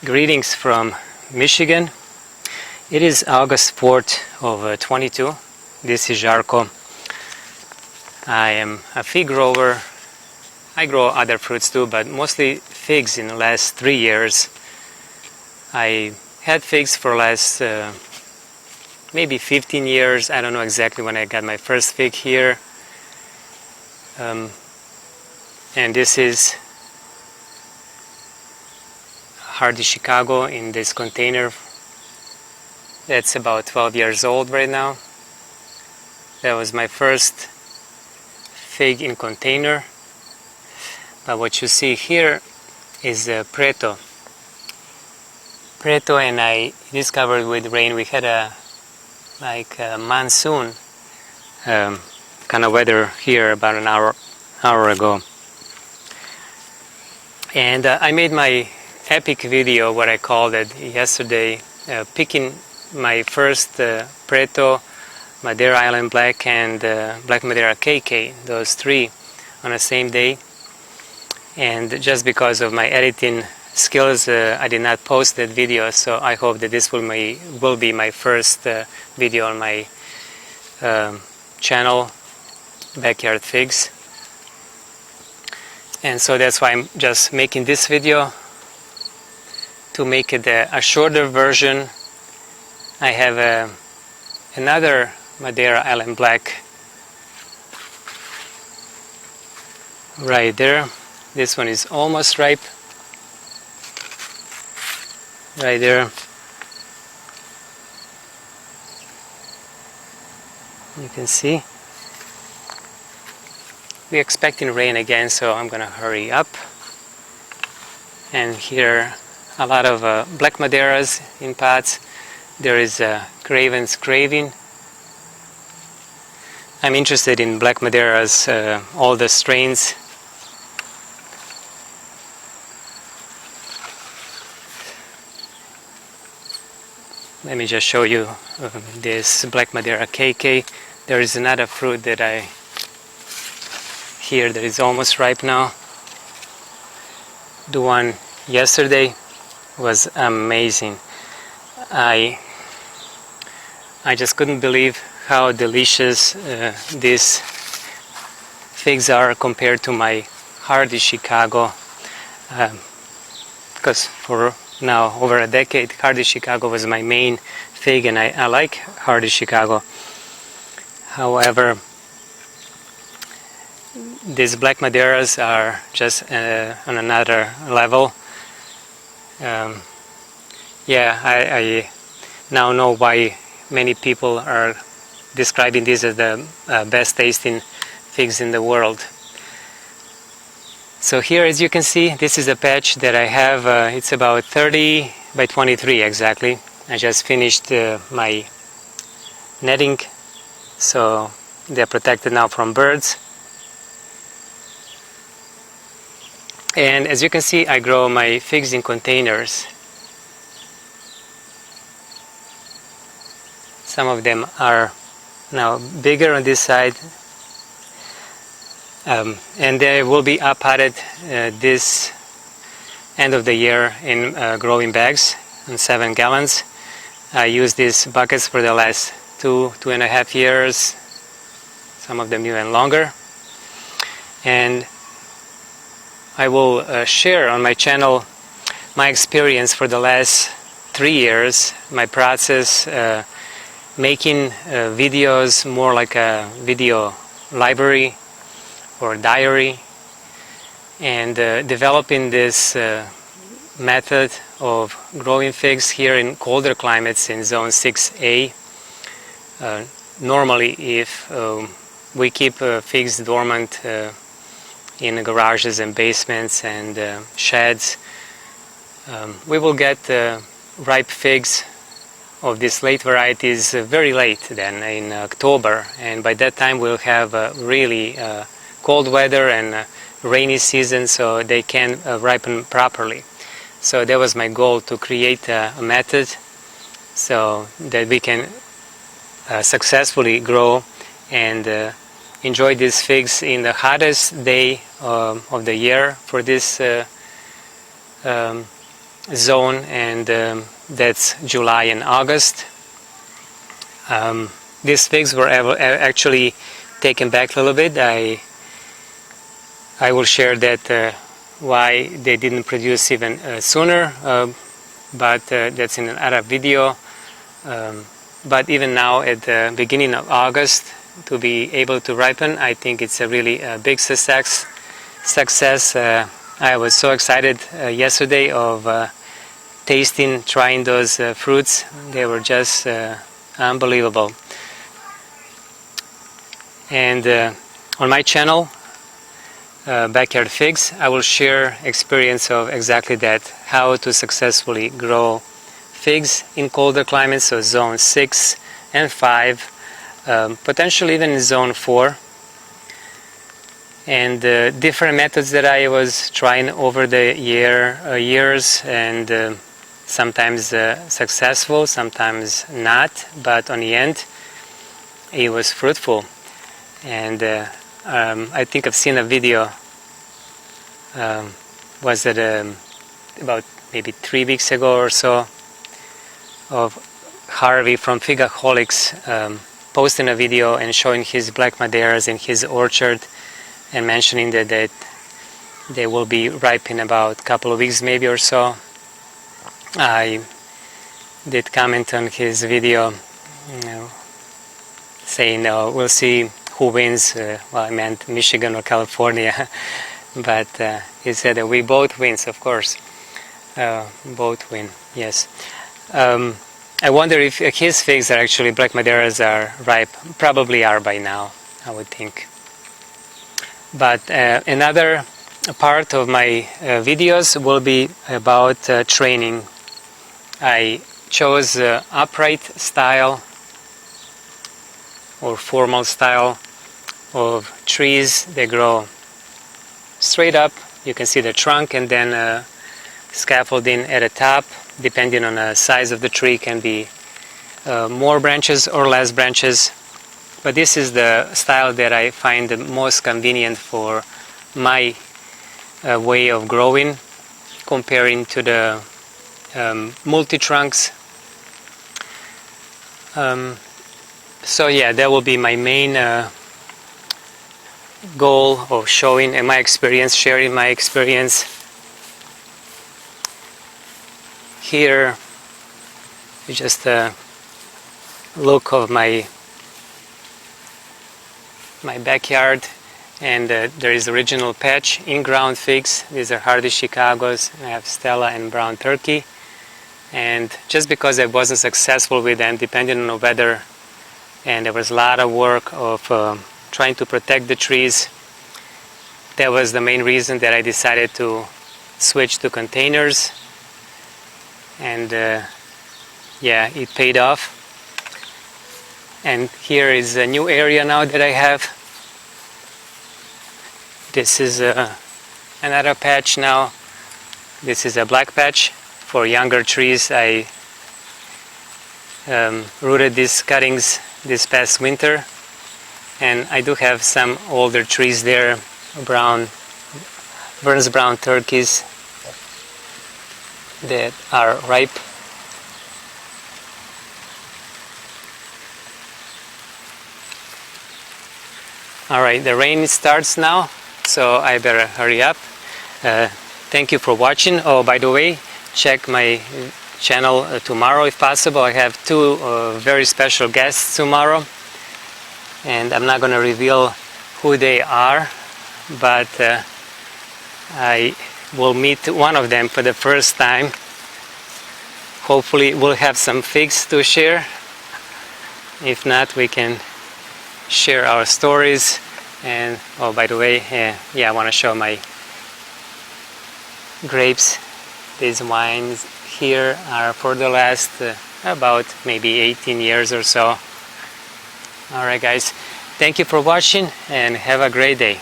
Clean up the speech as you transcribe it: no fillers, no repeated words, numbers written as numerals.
Greetings from Michigan. It is August 4th of 22. This is Žarko. I am a fig grower. I grow other fruits too, but mostly figs in the last 3 years. I had figs for last maybe 15 years. I don't know exactly when I got my first fig here. And this is Hardy Chicago in this container that's about 12 years old right now. That was my first fig in container. But what you see here is Preto. Preto, and I discovered with rain we had a monsoon kind of weather here about an hour ago. And I made my epic video, what I called it yesterday, picking my first Preto, Madeira Island Black, and Black Madeira KK, those three on the same day. And just because of my editing skills, I did not post that video, so I hope that this will be my first video on my channel, Backyard Figs. And so that's why I'm just making this video. To make it a shorter version, I have another Madeira Island Black right there. This one is almost ripe. Right there. You can see. We're expecting rain again, so I'm gonna hurry up. And here a lot of black Madeiras in pots. There is Craven's Craving. I'm interested in black Madeiras, all the strains. Let me just show you this Black Madeira KK. There is another fruit that here that is almost ripe now. The one yesterday was amazing. I just couldn't believe how delicious these figs are compared to my Hardy Chicago. Because for now over a decade, Hardy Chicago was my main fig, and I like Hardy Chicago. However, these Black Madeiras are just on another level. I now know why many people are describing these as the best tasting figs in the world. So here, as you can see, this is a patch that I have. It's about 30 by 23 exactly. I just finished my netting, so they're protected now from birds. And as you can see, I grow my figs in containers. Some of them are now bigger on this side, and they will be potted this end of the year in growing bags in 7 gallons. I used these buckets for the last 2.5 years, some of them even longer. And I will share on my channel my experience for the last 3 years, my process, making videos more like a video library or diary, and developing this method of growing figs here in colder climates in zone 6A. Normally, if we keep figs dormant in garages and basements and sheds, we will get ripe figs of these late varieties very late then in October, and by that time we'll have really cold weather and rainy season, so they can ripen properly. So that was my goal, to create a method so that we can successfully grow and enjoy these figs in the hottest day of the year for this zone, and that's July and August. These figs were actually taken back a little bit. I will share that why they didn't produce even sooner, but that's in another video. But even now at the beginning of August, to be able to ripen, I think it's a really big success. I was so excited yesterday of trying those fruits. They were just unbelievable. And on my channel, Backyard Figs, I will share experience of exactly that, how to successfully grow figs in colder climates, so zone 6 and 5, potentially even in zone 4. And different methods that I was trying over the years, and sometimes successful, sometimes not, but on the end it was fruitful. And I think I've seen a video, was it about maybe 3 weeks ago or so, of Harvey from Figaholics posting a video and showing his black Madeiras in his orchard, and mentioning that they will be ripe in about a couple of weeks maybe or so. I did comment on his video, saying we'll see who wins. Well, I meant Michigan or California, but he said that we both wins, of course. Both win, yes. I wonder if his figs are actually, black Madeiras are ripe. Probably are by now, I would think. But another part of my videos will be about training. I chose upright style or formal style of trees. They grow straight up. You can see the trunk, and then scaffolding at the top. Depending on the size of the tree, can be more branches or less branches. But this is the style that I find the most convenient for my way of growing, comparing to the multi-trunks. So yeah, that will be my main goal of showing my experience, sharing my experience. Here is just a look of my backyard, and there is original patch in-ground figs. These are Hardy Chicagos. I have Stella and Brown Turkey, and just because I wasn't successful with them, depending on the weather, and there was a lot of work of trying to protect the trees, that was the main reason that I decided to switch to containers. And yeah, it paid off. And here is a new area now that I have. This is another patch now. This is a black patch for younger trees. I rooted these cuttings this past winter, and I do have some older trees there, Burns Brown Turkeys, that are ripe. Alright, the rain starts now, so I better hurry up. Thank you for watching. Oh, by the way, check my channel tomorrow if possible. I have two very special guests tomorrow, and I'm not going to reveal who they are, but I will meet one of them for the first time. Hopefully we'll have some figs to share. If not, we can share our stories. And oh, by the way, yeah, I want to show my grapes. These wines here are for the last about maybe 18 years or so. Alright guys, thank you for watching and have a great day.